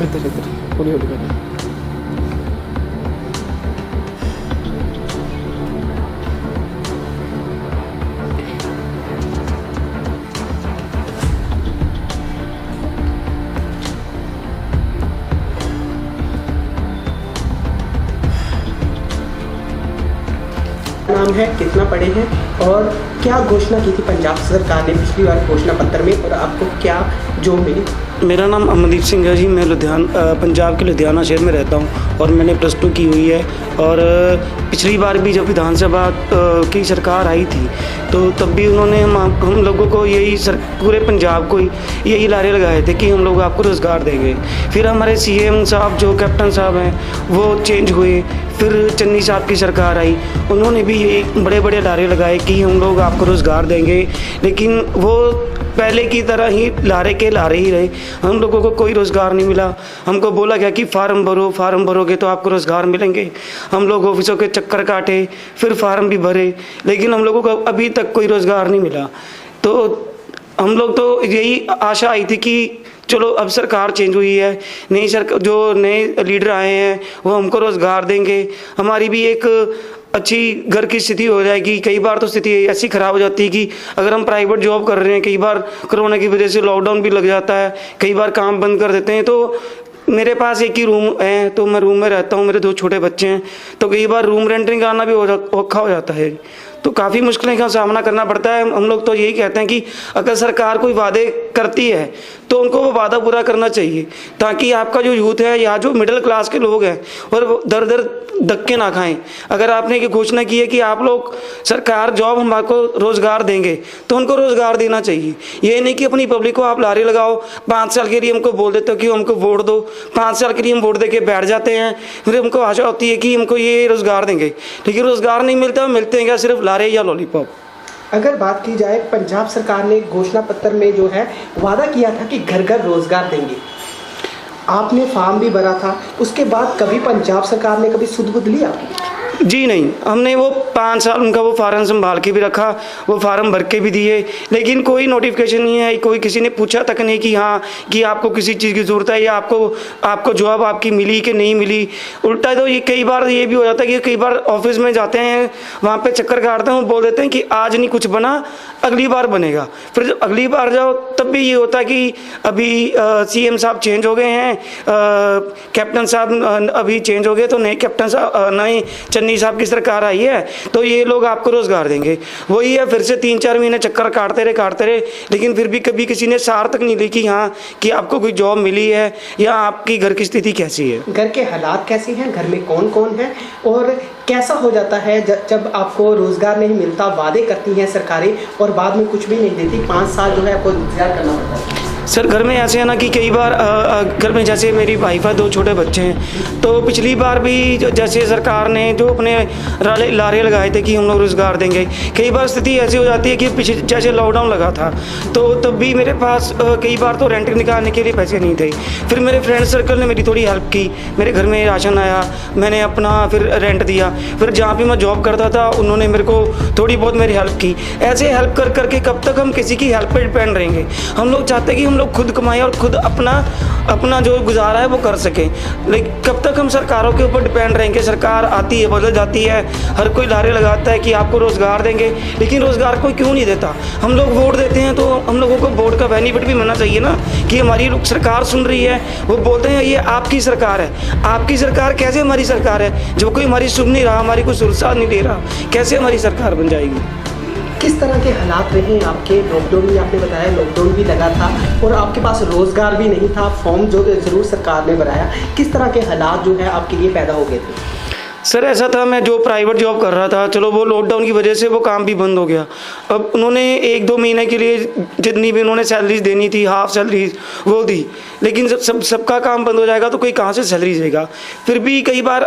इधर इधर हौली हौली कर। नाम है, कितना पढ़े हैं और क्या घोषणा की थी पंजाब सरकार ने पिछली बार घोषणा पत्र में, और आपको क्या जॉब मिली? मेरा नाम अमनदीप सिंह है जी। मैं पंजाब के लुधियाना शहर में रहता हूँ और मैंने +2 की हुई है। और पिछली बार भी जब विधानसभा की सरकार आई थी तो तब भी उन्होंने हम लोगों को पूरे पंजाब को यही लारे लगाए थे कि हम लोग आपको रोज़गार देंगे। फिर हमारे CM साहब जो कैप्टन साहब हैं वो चेंज हुए, फिर चन्नी साहब की सरकार आई, उन्होंने भी यही बड़े बड़े लारे लगाए कि हम लोग आपको रोज़गार देंगे, लेकिन वो पहले की तरह ही लारे ही रहे। हम लोगों को कोई रोज़गार नहीं मिला। हमको बोला गया कि फार्म भरोगे तो आपको रोज़गार मिलेंगे। हम लोग ऑफिसों के चक्कर काटे, फिर फार्म भी भरे, लेकिन हम लोगों को अभी तक कोई रोज़गार नहीं मिला। तो हम लोग तो यही आशा आई थी कि चलो अब सरकार चेंज हुई है, जो नए लीडर आए हैं वो हमको रोज़गार देंगे, हमारी भी एक अच्छी घर की स्थिति हो जाएगी। कई बार तो स्थिति ऐसी ख़राब हो जाती है कि अगर हम प्राइवेट जॉब कर रहे हैं, कई बार कोरोना की वजह से लॉकडाउन भी लग जाता है, कई बार काम बंद कर देते हैं। तो मेरे पास एक ही रूम है तो मैं रूम में रहता हूँ, मेरे 2 छोटे बच्चे हैं, तो कई बार रूम रेंटिंग करना भी औखा हो जाता है। तो काफ़ी मुश्किलें का सामना करना पड़ता है। हम लोग तो यही कहते हैं कि अगर सरकार कोई वादे करती है तो उनको वो वादा पूरा करना चाहिए, ताकि आपका जो यूथ है या जो मिडिल क्लास के लोग हैं और दर दर धक्के ना खाएं। अगर आपने ये घोषणा की है कि आप लोग सरकार जॉब हम आपको रोज़गार देंगे तो उनको रोज़गार देना चाहिए। ये नहीं कि अपनी पब्लिक को आप लारे लगाओ, 5 साल के लिए हमको बोल देते हो कि हमको वोट दो, 5 साल के लिए हम वोट दे के बैठ जाते हैं, फिर हमको आशा होती है कि हमको ये रोज़गार देंगे, लेकिन रोज़गार नहीं मिलता। मिलते हैं क्या? सिर्फ लारे या लॉलीपॉप। अगर बात की जाए, पंजाब सरकार ने घोषणा पत्र में जो है वादा किया था कि घर घर रोज़गार देंगे, आपने फॉर्म भी भरा था, उसके बाद कभी पंजाब सरकार ने कभी सुध बुध लिया? जी नहीं, हमने वो 5 साल उनका वो फार्म संभाल के भी रखा, वो फार्म भर के भी दिए, लेकिन कोई नोटिफिकेशन नहीं है, कोई किसी ने पूछा तक नहीं कि हाँ कि आपको किसी चीज़ की ज़रूरत है या आपको जॉब आपकी मिली कि नहीं मिली। उल्टा तो ये कई बार ये भी हो जाता है कि कई बार ऑफिस में जाते हैं, वहाँ पे चक्कर काटते हैं, वो बोल देते हैं कि आज नहीं कुछ बना, अगली बार बनेगा। फिर जब अगली बार जाओ तब भी ये होता है कि अभी CM साहब चेंज हो गए हैं, कैप्टन साहब अभी चेंज हो गए, तो नए कैप्टन साहब नए चन्नी साहब की सरकार आई है तो ये लोग आपको रोज़गार देंगे। वही है, फिर से 3-4 महीने चक्कर काटते रहे, लेकिन फिर भी कभी किसी ने सार तक नहीं ली कि हाँ कि आपको कोई जॉब मिली है या आपकी घर की स्थिति कैसी है, घर के हालात कैसे हैं, घर में कौन कौन है और कैसा हो जाता है जब आपको रोज़गार नहीं मिलता। वादे करती हैं सरकारें और बाद में कुछ भी नहीं देती, 5 साल जो है आपको इंतजार करना पड़ता है। सर घर में ऐसे है ना कि कई बार घर में जैसे मेरी वाइफ है, 2 छोटे बच्चे हैं, तो पिछली बार भी जैसे सरकार ने जो अपने लारे लगाए थे कि हम लोग रोज़गार देंगे, कई बार स्थिति ऐसी हो जाती है कि पीछे जैसे लॉकडाउन लगा था तो तब भी मेरे पास कई बार तो रेंट निकालने के लिए पैसे नहीं थे। फिर मेरे फ्रेंड सर्कल ने मेरी थोड़ी हेल्प की, मेरे घर में राशन आया, मैंने अपना फिर रेंट दिया, फिर जहाँ पर मैं जॉब करता था उन्होंने मेरे को थोड़ी बहुत मेरी हेल्प की। ऐसे हेल्प कर करके कब तक हम किसी की हेल्प पर डिपेंड रहेंगे? हम लोग चाहते हैं कि हम लोग खुद कमाएं और खुद अपना जो गुजारा है वो कर सकें। लेकिन कब तक हम सरकारों के ऊपर डिपेंड रहेंगे? सरकार आती है, बदल जाती है, हर कोई नारे लगाता है कि आपको रोज़गार देंगे, लेकिन रोज़गार कोई क्यों नहीं देता? हम लोग वोट देते हैं तो हम लोगों को वोट का बेनिफिट भी मिलना चाहिए ना, कि हमारी सरकार सुन रही है। वो बोलते हैं ये आपकी सरकार है। आपकी सरकार कैसे हमारी सरकार है जब कोई हमारी सुन नहीं रहा, हमारी कोई सुरक्षा नहीं दे रहा? कैसे हमारी सरकार बन जाएगी? किस तरह के हालात रहे आपके? लॉकडाउन में आपने बताया लॉकडाउन भी लगा था और आपके पास रोज़गार भी नहीं था, फॉर्म जो ज़रूर सरकार ने भराया, किस तरह के हालात जो है आपके लिए पैदा हो गए थे? सर ऐसा था, मैं जो प्राइवेट जॉब कर रहा था, चलो वो लॉकडाउन की वजह से वो काम भी बंद हो गया। अब उन्होंने 1-2 महीने के लिए जितनी भी उन्होंने सैलरीज देनी थी, हाफ सैलरी वो दी, लेकिन जब सबका काम बंद हो जाएगा तो कोई कहाँ से सैलरी देगा? फिर भी कई बार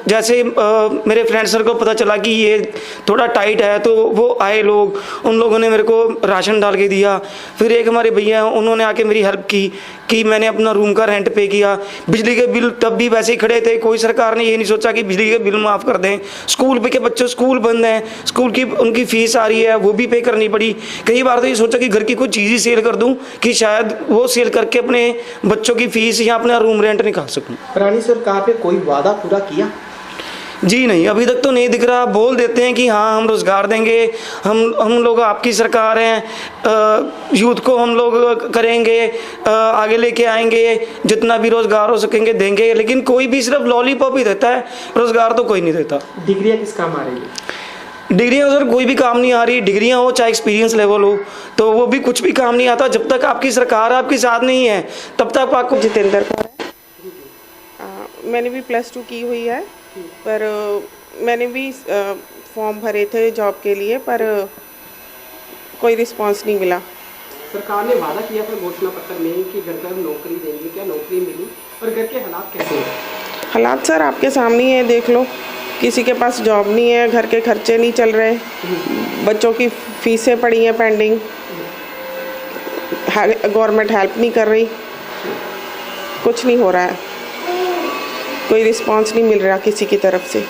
जैसे मेरे फ्रेंड सर को पता चला कि ये थोड़ा टाइट है तो वो आए लोग, उन लोगों ने मेरे को राशन डाल के दिया। फिर एक हमारे भैया उन्होंने आके मेरी हेल्प की कि मैंने अपना रूम का रेंट पे किया। बिजली के बिल तब भी वैसे ही खड़े थे, कोई सरकार ने ये नहीं सोचा कि बिजली के बिल माफ़ कर दें। स्कूल के बच्चों स्कूल बंद हैं, स्कूल की उनकी फ़ीस आ रही है, वो भी पे करनी पड़ी। कई बार तो ये सोचा कि घर की कोई चीज़ ही सेल कर दूं कि शायद वो सेल करके अपने बच्चों की फ़ीस या अपना रूम रेंट निकाल सकूं। पुरानी सरकार ने कोई वादा पूरा किया? जी नहीं, अभी तक तो नहीं दिख रहा। बोल देते हैं कि हाँ हम रोज़गार देंगे, हम लोग आपकी सरकार हैं, यूथ को हम लोग करेंगे, आगे लेके आएंगे, जितना भी रोज़गार हो सकेंगे देंगे, लेकिन कोई भी सिर्फ लॉलीपॉप ही देता है, रोज़गार तो कोई नहीं देता। डिग्रियाँ किस काम आ रही है? डिग्रियाँ सर कोई भी काम नहीं आ रही। डिग्रियाँ हो चाहे एक्सपीरियंस लेवल हो, तो वो भी कुछ भी काम नहीं आता जब तक आपकी सरकार आपके साथ नहीं है, तब तक आपको। जितेंद्र कौर है। मैंने भी +2 की हुई है, पर मैंने भी फॉर्म भरे थे जॉब के लिए, पर कोई रिस्पांस नहीं मिला। सरकार ने वादा किया था घोषणा पत्र में कि घर घर नौकरी देंगे, क्या नौकरी मिली? और घर के हालात कैसे हैं? हालात सर आपके सामने ही है, देख लो। किसी के पास जॉब नहीं है, घर के खर्चे नहीं चल रहे, बच्चों की फीसें पड़ी हैं पेंडिंग, गवर्नमेंट हेल्प नहीं कर रही, कुछ नहीं हो रहा है, कोई रिस्पांस नहीं मिल रहा किसी की तरफ से।